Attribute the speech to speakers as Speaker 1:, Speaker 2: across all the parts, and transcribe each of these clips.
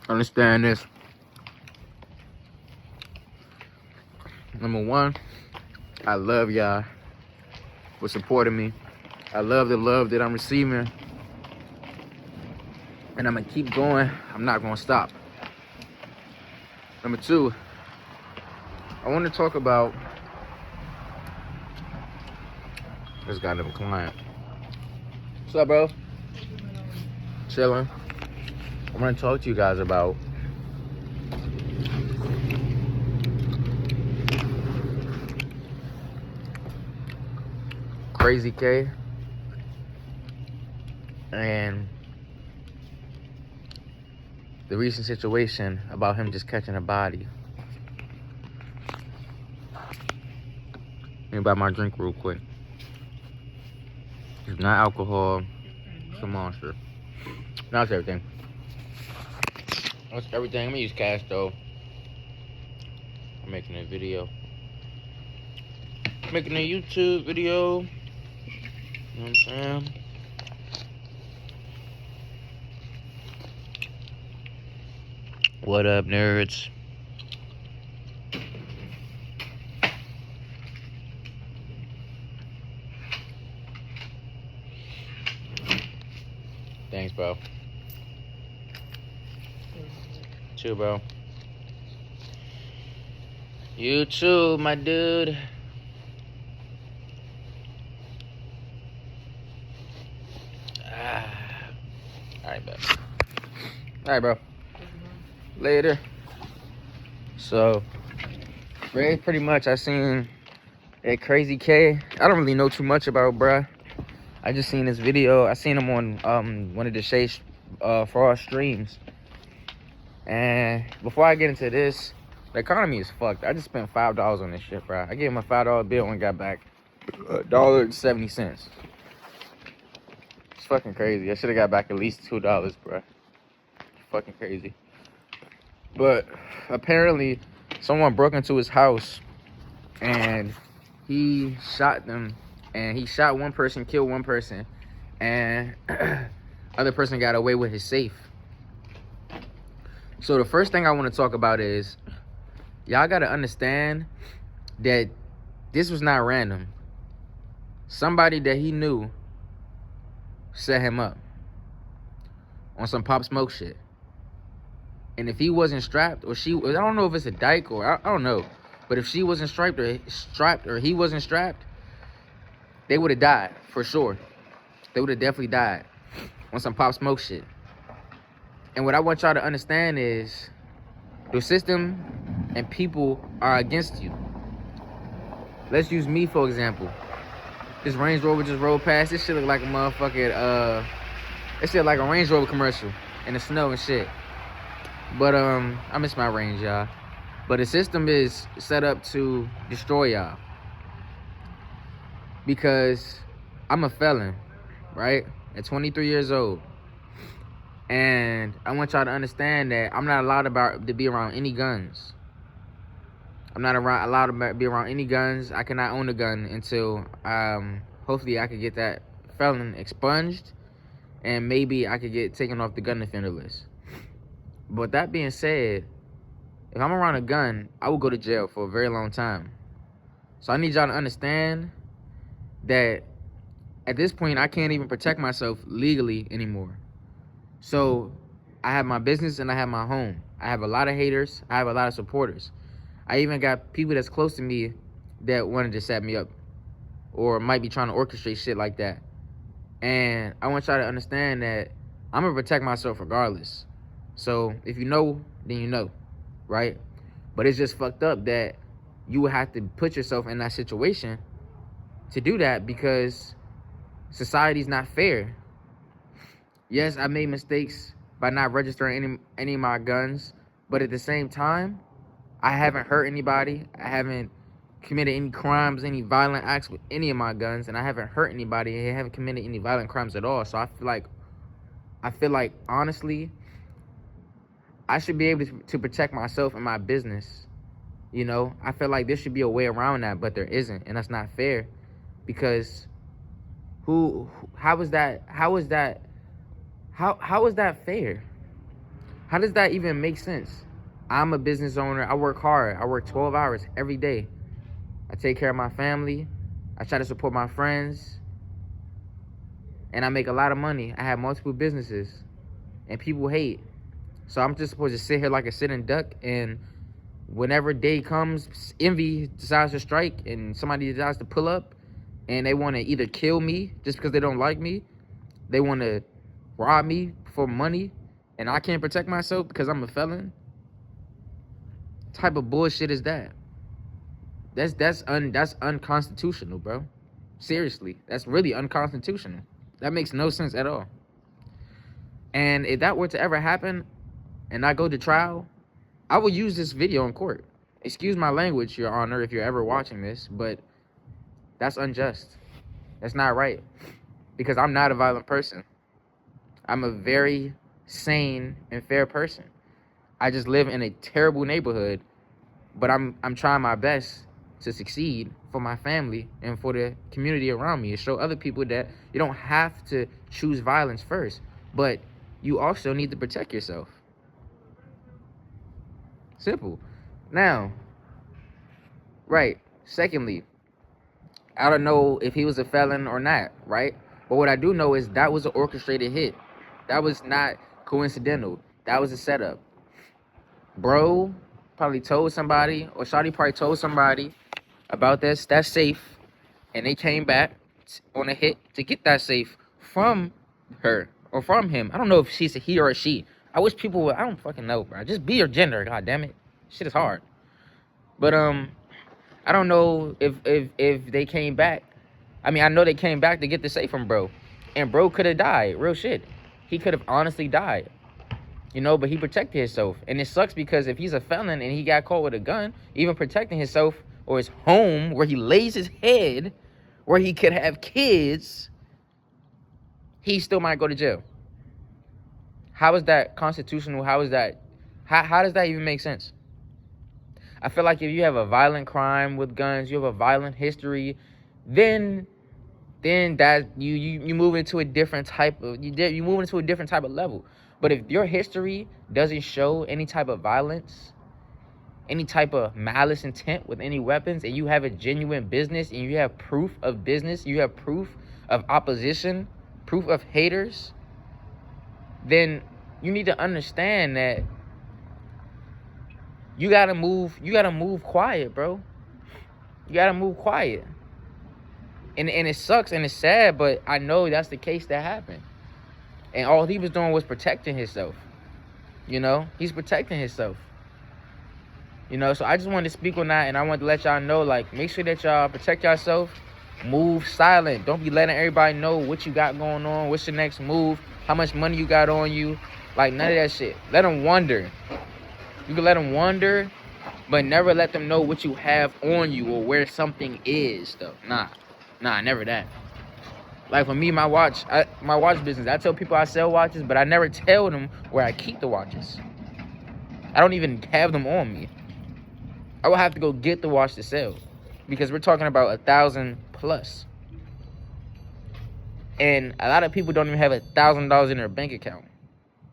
Speaker 1: understand this. Number one, I love y'all for supporting me. I love the love that I'm receiving. And I'm gonna keep going. I'm not gonna stop. Number two, I want to talk about this goddamn client. What's up, bro? Chilling. I want to talk to you guys about Krazy K and the recent situation about him just catching a body. Let me buy my drink real quick. It's not alcohol. It's a Monster. That's everything. That's everything. I'm gonna use cash though. I'm making a video. Making a YouTube video. You know what I'm saying? What up, nerds? Thanks, bro. Too, bro. You too, my dude. Alright, bro. Alright, bro. Later. So, pretty much I seen that Krazy K. I don't really know too much about bruh. I just seen this video. I seen him on one of the Shay Fraud streams. And before I get into this, the economy is fucked. I just spent $5 on this shit, bro. I gave him a $5 bill and got back $1.70. It's fucking crazy. I should have got back at least $2, bro. Fucking crazy. But apparently, someone broke into his house and he shot them. And he shot one person, killed one person, and other person got away with his safe. So the first thing I want to talk about is, y'all got to understand that this was not random. Somebody that he knew set him up on some Pop Smoke shit. And if he wasn't strapped, or she, I don't know if it's a dyke or I don't know, but if she wasn't strapped or he wasn't strapped, they would have died for sure. They would have definitely died on some Pop Smoke shit. And what I want y'all to understand is the system and people are against you. Let's use me for example. This Range Rover just rolled past. This shit look like a motherfucking it shit like a Range Rover commercial in the snow and shit. But I miss my Range, y'all. But the system is set up to destroy y'all. Because I'm a felon, right? At 23 years old. And I want y'all to understand that I'm not allowed to be around any guns. I'm not allowed to be around any guns. I cannot own a gun until hopefully I could get that felon expunged. And maybe I could get taken off the gun offender list. But that being said, if I'm around a gun, I will go to jail for a very long time. So I need y'all to understand that at this point, I can't even protect myself legally anymore. So I have my business and I have my home. I have a lot of haters. I have a lot of supporters. I even got people that's close to me that wanted to set me up or might be trying to orchestrate shit like that. And I want y'all to understand that I'm going to protect myself regardless. So if you know, then you know, right? But it's just fucked up that you would have to put yourself in that situation to do that because society's not fair. Yes, I made mistakes by not registering any of my guns, but at the same time, I haven't hurt anybody. I haven't committed any crimes, any violent acts with any of my guns, and I haven't hurt anybody. I haven't committed any violent crimes at all. So I feel like honestly, I should be able to protect myself and my business. You know, I feel like there should be a way around that, but there isn't, and that's not fair. Because how is that fair? How does that even make sense? I'm a business owner. I work hard. I work 12 hours every day. I take care of my family. I try to support my friends. And I make a lot of money. I have multiple businesses. And people hate. So I'm just supposed to sit here like a sitting duck, and whenever day comes, envy decides to strike and somebody decides to pull up and they want to either kill me just because they don't like me, they want to rob me for money, and I can't protect myself because I'm a felon. What type of bullshit is that? That's unconstitutional, bro. Seriously, that's really unconstitutional. That makes no sense at all. And if that were to ever happen and I go to trial, I will use this video in court. Excuse my language, Your Honor, if you're ever watching this, but that's unjust. That's not right. Because I'm not a violent person. I'm a very sane and fair person. I just live in a terrible neighborhood, but I'm trying my best to succeed for my family and for the community around me, to show other people that you don't have to choose violence first, but you also need to protect yourself. Simple. Now, right, secondly, I don't know if he was a felon or not, right? But what I do know is that was an orchestrated hit. That was not coincidental. That was a setup. Bro probably told somebody, or Shawty probably told somebody about that safe, and they came back on a hit to get that safe from her or from him. I don't know if she's a he or a she. I wish people would, I don't fucking know, bro. Just be your gender, god damn it. Shit is hard. But I don't know if they came back. I mean, I know they came back to get the safe from bro. And bro could have died. Real shit. He could have honestly died. You know, but he protected himself. And it sucks because if he's a felon and he got caught with a gun, even protecting himself or his home where he lays his head, where he could have kids, he still might go to jail. How is that constitutional? How is that? How does that even make sense? I feel like if you have a violent crime with guns, you have a violent history, then that you move into a different type of you move into a different type of level. But if your history doesn't show any type of violence, any type of malice intent with any weapons, and you have a genuine business and you have proof of business, you have proof of opposition, proof of haters, then you need to understand that you gotta move quiet, bro. You gotta move quiet. And it sucks and it's sad, but I know that's the case that happened. And all he was doing was protecting himself. You know? He's protecting himself. You know, so I just wanted to speak on that, and I wanted to let y'all know, like, make sure that y'all protect yourself. Move silent. Don't be letting everybody know what you got going on, what's your next move, how much money you got on you. Like, none of that shit. Let them wonder. You can let them wonder, but never let them know what you have on you or where something is, though. Nah, never that. Like, for me, my watch business, I tell people I sell watches, but I never tell them where I keep the watches. I don't even have them on me. I will have to go get the watch to sell, because we're talking about $1,000 plus. And a lot of people don't even have $1,000 in their bank account.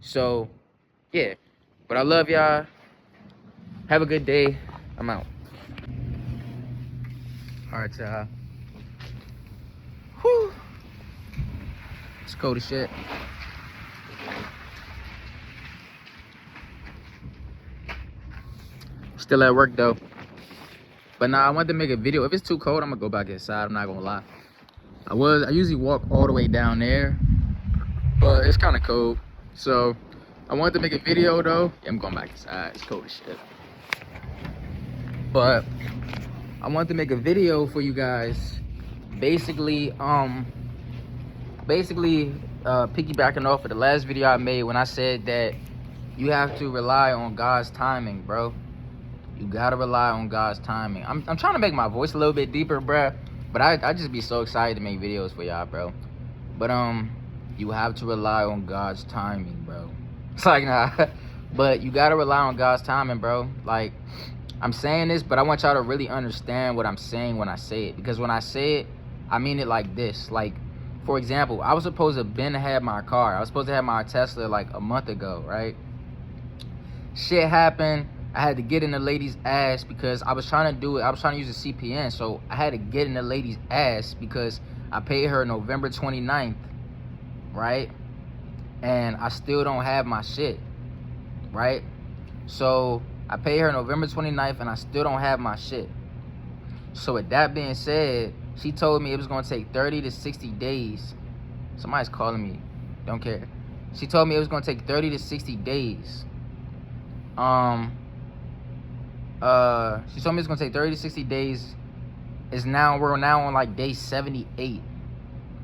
Speaker 1: So, yeah. But I love y'all. Have a good day. I'm out. All right, y'all. Whew. It's cold as shit. Still at work though. But nah, I wanted to make a video. If it's too cold, I'm gonna go back inside. I'm not gonna lie. I usually walk all the way down there, but it's kind of cold. So I wanted to make a video though. Yeah, I'm going back inside. It's cold as shit. But I wanted to make a video for you guys. Basically piggybacking off of the last video I made when I said that you have to rely on God's timing, bro. You gotta rely on God's timing. I'm trying to make my voice a little bit deeper, bro. But I just be so excited to make videos for y'all, bro. But you have to rely on God's timing, bro. It's like, nah. But you gotta rely on God's timing, bro. Like, I'm saying this, but I want y'all to really understand what I'm saying when I say it. Because when I say it, I mean it like this. Like, for example, I was supposed to have my car. I was supposed to have my Tesla like a month ago, right? Shit happened. I had to get in the lady's ass because I was trying to do it. I was trying to use a CPN, so I had to get in the lady's ass because I paid her November 29th, right? And I still don't have my shit, right? So I paid her November 29th and I still don't have my shit. So with that being said, she told me it was gonna take 30 to 60 days. Somebody's calling me, don't care. She told me it was gonna take 30 to 60 days. She told me it's gonna take 30 to 60 days. We're now on like day 78,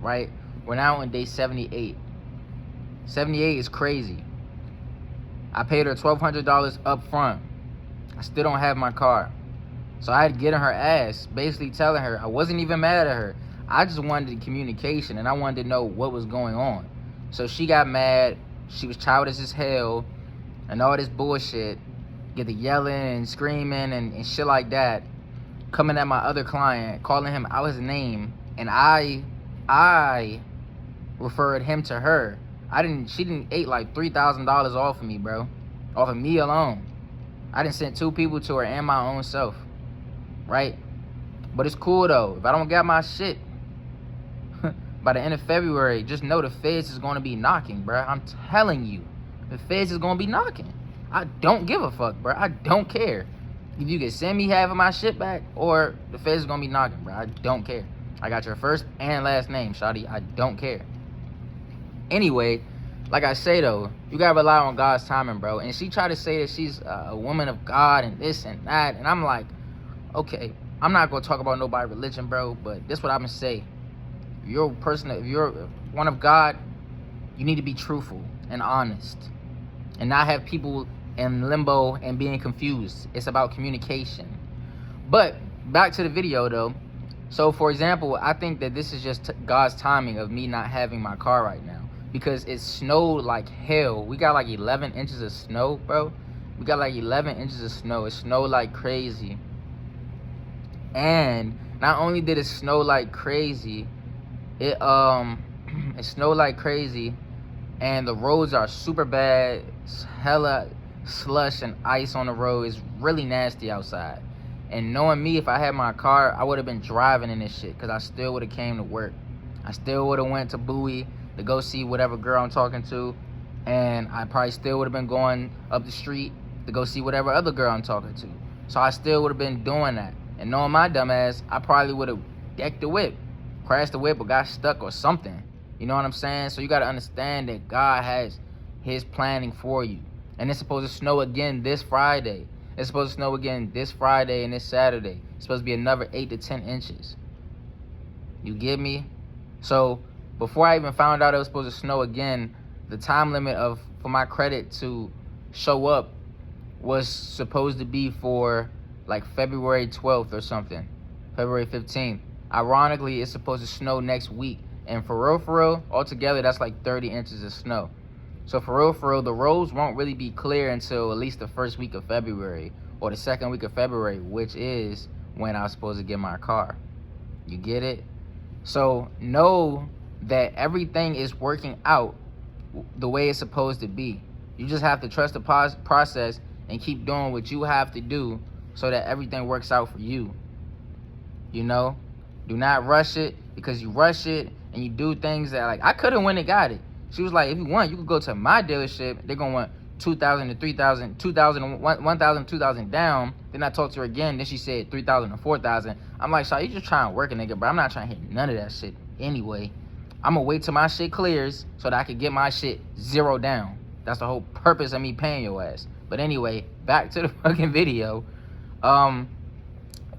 Speaker 1: right? We're now on day 78. 78 is crazy. I paid her $1,200 up front. I still don't have my car. So I had to get in her ass, basically telling her I wasn't even mad at her. I just wanted communication and I wanted to know what was going on. So she got mad. She was childish as hell and all this bullshit. Get the yelling and screaming and shit like that. Coming at my other client, calling him out his name, and I referred him to her. She didn't ate like $3,000 off of me, bro. Off of me alone. I didn't send 2 people to her and my own self. Right? But it's cool though. If I don't get my shit by the end of February, just know the feds is gonna be knocking, bro. I'm telling you. The feds is gonna be knocking. I don't give a fuck, bro. I don't care. If you can send me half of my shit back or the feds is gonna be knocking, bro. I don't care. I got your first and last name, shawty. I don't care. Anyway, like I say though, you gotta rely on God's timing, bro. And she tried to say that she's a woman of God and this and that. And I'm like, okay, I'm not gonna talk about nobody's religion, bro, but this is what I'm gonna say. If you're one of God, you need to be truthful and honest and not have people in limbo and being confused. It's about communication. But back to the video though. So for example, I think that this is just God's timing of me not having my car right now because it snowed like hell. We got like 11 inches of snow, bro. We got like 11 inches of snow. It snowed like crazy. And not only did it snow like crazy, it snowed like crazy, and the roads are super bad. It's hella slush and ice on the road. It's really nasty outside. And knowing me, if I had my car, I would have been driving in this shit because I still would have came to work. I still would have went to Bowie to go see whatever girl I'm talking to, and I probably still would have been going up the street to go see whatever other girl I'm talking to. So I still would have been doing that. And knowing my dumb ass, I probably would have decked the whip, crashed the whip, or got stuck or something. You know what I'm saying? So you got to understand that God has his planning for you. And it's supposed to snow again this Friday. It's supposed to snow again this Friday and this Saturday. It's supposed to be another 8 to 10 inches. You get me? So before I even found out it was supposed to snow again, the time limit for my credit to show up was supposed to be for like February 12th or something, February 15th. Ironically, it's supposed to snow next week. And for real, altogether, that's like 30 inches of snow. So for real, the roads won't really be clear until at least the first week of February or the second week of February, which is when I was supposed to get my car. You get it? So know that everything is working out the way it's supposed to be. You just have to trust the process and keep doing what you have to do so that everything works out for you. You know? Do not rush it, because you rush it and you do things that, like, I could have went and got it. She was like, if you want, you could go to my dealership. They're going to want 2,000 to 3,000, 2,000, 1,000, 2,000 down. Then I talked to her again. Then she said 3,000 to 4,000. I'm like, Shaw, you just trying to work a nigga, bro. I'm not trying to hit none of that shit anyway. I'm going to wait till my shit clears so that I can get my shit 0 down. That's the whole purpose of me paying your ass. But anyway, back to the fucking video.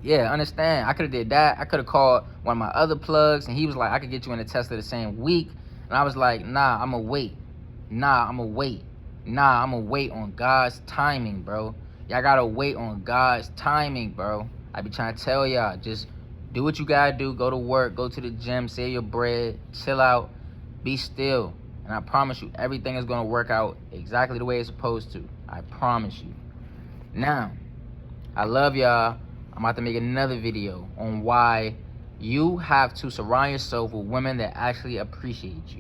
Speaker 1: Yeah, understand. I could have did that. I could have called one of my other plugs, and he was like, I could get you in a Tesla the same week. And I was like, nah, I'm going to wait. Nah, I'm going to wait. Nah, I'm going to wait on God's timing, bro. Y'all got to wait on God's timing, bro. I be trying to tell y'all, just do what you got to do. Go to work, go to the gym, save your bread, chill out, be still. And I promise you, everything is going to work out exactly the way it's supposed to. I promise you. Now, I love y'all. I'm about to make another video on why you have to surround yourself with women that actually appreciate you.